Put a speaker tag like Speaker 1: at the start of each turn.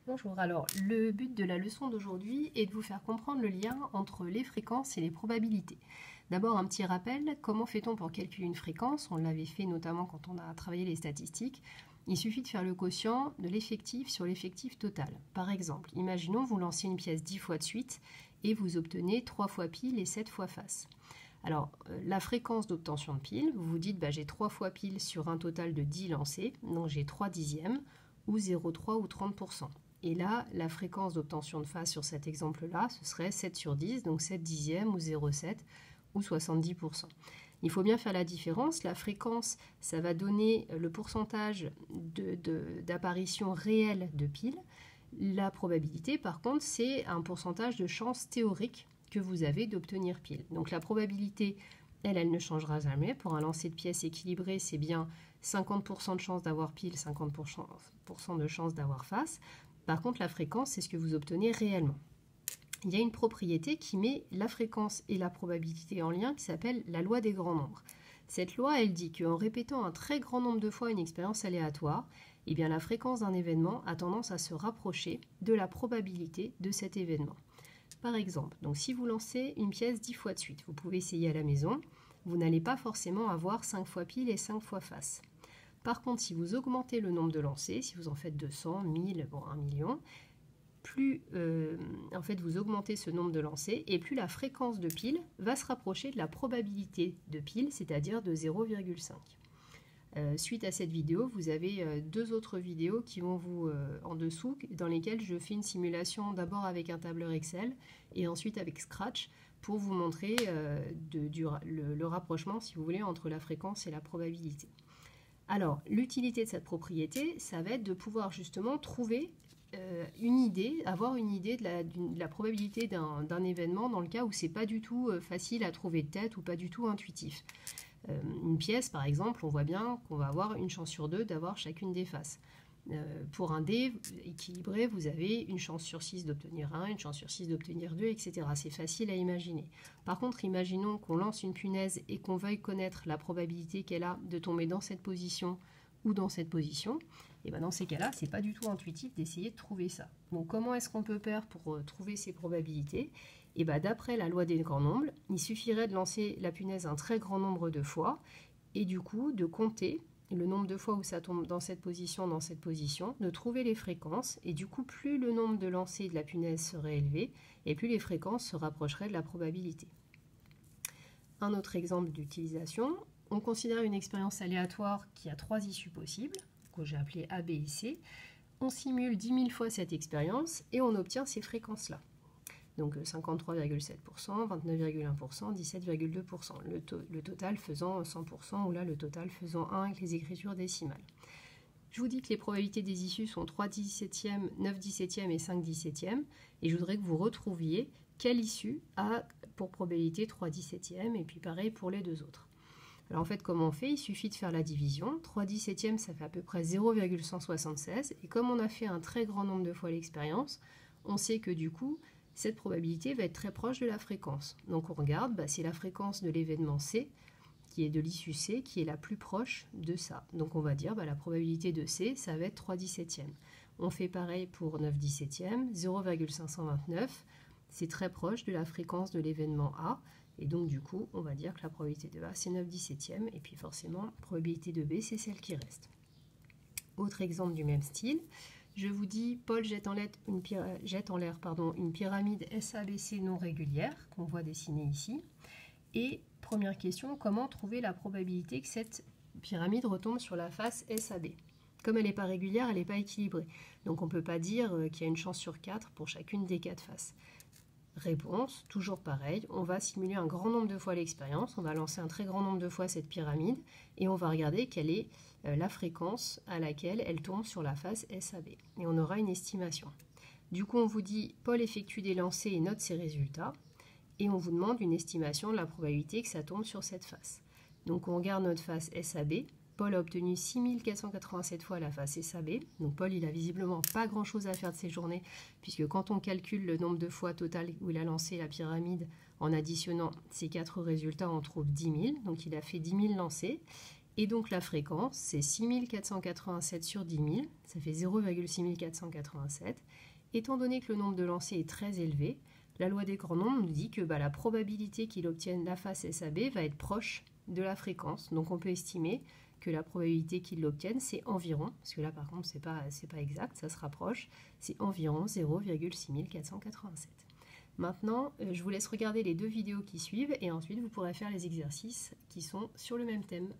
Speaker 1: Bonjour, alors le but de la leçon d'aujourd'hui est de vous faire comprendre le lien entre les fréquences et les probabilités. D'abord un petit rappel, comment fait-on pour calculer une fréquence? On l'avait fait notamment quand on a travaillé les statistiques. Il suffit de faire le quotient de l'effectif sur l'effectif total. Par exemple, imaginons vous lancez une pièce 10 fois de suite et vous obtenez 3 fois pile et 7 fois face. Alors, la fréquence d'obtention de pile, vous vous dites j'ai 3 fois pile sur un total de 10 lancés, donc j'ai 3 dixièmes, ou 0,3 ou 30%. Et là, la fréquence d'obtention de face sur cet exemple-là, ce serait 7 sur 10, donc 7 dixièmes ou 0,7 ou 70%. Il faut bien faire la différence. La fréquence, ça va donner le pourcentage d'apparition réelle de piles. La probabilité, par contre, c'est un pourcentage de chance théorique que vous avez d'obtenir pile. Donc la probabilité, elle ne changera jamais. Pour un lancer de pièces équilibré, c'est bien 50% de chance d'avoir pile, 50% de chance d'avoir face. Par contre, la fréquence, c'est ce que vous obtenez réellement. Il y a une propriété qui met la fréquence et la probabilité en lien qui s'appelle la loi des grands nombres. Cette loi, elle dit qu'en répétant un très grand nombre de fois une expérience aléatoire, eh bien, la fréquence d'un événement a tendance à se rapprocher de la probabilité de cet événement. Par exemple, donc si vous lancez une pièce 10 fois de suite, vous pouvez essayer à la maison, vous n'allez pas forcément avoir 5 fois pile et 5 fois face. Par contre, si vous augmentez le nombre de lancers, si vous en faites 200, 1000, 1 million, plus en fait vous augmentez ce nombre de lancers et plus la fréquence de pile va se rapprocher de la probabilité de pile, c'est-à-dire de 0,5. Suite à cette vidéo, vous avez deux autres vidéos qui vont vous en dessous, dans lesquelles je fais une simulation d'abord avec un tableur Excel et ensuite avec Scratch pour vous montrer le rapprochement, si vous voulez, entre la fréquence et la probabilité. Alors, l'utilité de cette propriété, ça va être de pouvoir justement trouver une idée, avoir une idée de la probabilité d'un événement dans le cas où c'est pas du tout facile à trouver de tête ou pas du tout intuitif. Une pièce, par exemple, on voit bien qu'on va avoir une chance sur 2 d'avoir chacune des faces. Pour un dé équilibré, vous avez une chance sur 6 d'obtenir 1, une chance sur 6 d'obtenir 2, etc. C'est facile à imaginer. Par contre, imaginons qu'on lance une punaise et qu'on veuille connaître la probabilité qu'elle a de tomber dans cette position ou dans cette position. Et bien dans ces cas-là, c'est pas du tout intuitif d'essayer de trouver ça. Donc comment est-ce qu'on peut faire pour trouver ces probabilités? Et bien d'après la loi des grands nombres, il suffirait de lancer la punaise un très grand nombre de fois et du coup de compter le nombre de fois où ça tombe dans cette position, de trouver les fréquences, et du coup, plus le nombre de lancers de la punaise serait élevé, et plus les fréquences se rapprocheraient de la probabilité. Un autre exemple d'utilisation, on considère une expérience aléatoire qui a 3 issues possibles, que j'ai appelées A, B et C. On simule 10 000 fois cette expérience, et on obtient ces fréquences-là. Donc 53,7%, 29,1%, 17,2%, le total faisant 100%, ou là le total faisant 1 avec les écritures décimales. Je vous dis que les probabilités des issues sont 3 17e, 9 17e et 5 17e, et je voudrais que vous retrouviez quelle issue a pour probabilité 3 17e, et puis pareil pour les deux autres. Alors en fait, comment on fait? Il suffit de faire la division. 3 17e, ça fait à peu près 0,176, et comme on a fait un très grand nombre de fois l'expérience, on sait que du coup, cette probabilité va être très proche de la fréquence. Donc on regarde, c'est la fréquence de l'événement C, qui est de l'issue C, qui est la plus proche de ça. Donc on va dire, la probabilité de C, ça va être 3 17e. On fait pareil pour 9 17e, 0,529, c'est très proche de la fréquence de l'événement A, et donc du coup, on va dire que la probabilité de A, c'est 9 17e, et puis forcément, la probabilité de B, c'est celle qui reste. Autre exemple du même style, je vous dis, Paul jette en l'air une pyramide SABC non régulière, qu'on voit dessinée ici. Et première question, comment trouver la probabilité que cette pyramide retombe sur la face SAB? Comme elle n'est pas régulière, elle n'est pas équilibrée. Donc on ne peut pas dire qu'il y a une chance sur 4 pour chacune des 4 faces. Réponse, toujours pareil, on va simuler un grand nombre de fois l'expérience, on va lancer un très grand nombre de fois cette pyramide et on va regarder quelle est la fréquence à laquelle elle tombe sur la face SAB. Et on aura une estimation. Du coup, on vous dit, Paul effectue des lancers et note ses résultats, et on vous demande une estimation de la probabilité que ça tombe sur cette face. Donc on regarde notre face SAB. Paul a obtenu 6487 fois la face SAB. Donc Paul, il a visiblement pas grand-chose à faire de ses journées, puisque quand on calcule le nombre de fois total où il a lancé la pyramide, en additionnant ces 4 résultats, on trouve 10 000. Donc il a fait 10 000 lancers. Et donc la fréquence, c'est 6487 sur 10 000, ça fait 0,6487. Étant donné que le nombre de lancers est très élevé, la loi des grands nombres nous dit que la probabilité qu'il obtienne la face SAB va être proche de la fréquence. Donc on peut estimer que la probabilité qu'il l'obtienne, c'est environ, parce que là par contre c'est pas exact, ça se rapproche, c'est environ 0,6487. Maintenant, je vous laisse regarder les 2 vidéos qui suivent et ensuite vous pourrez faire les exercices qui sont sur le même thème.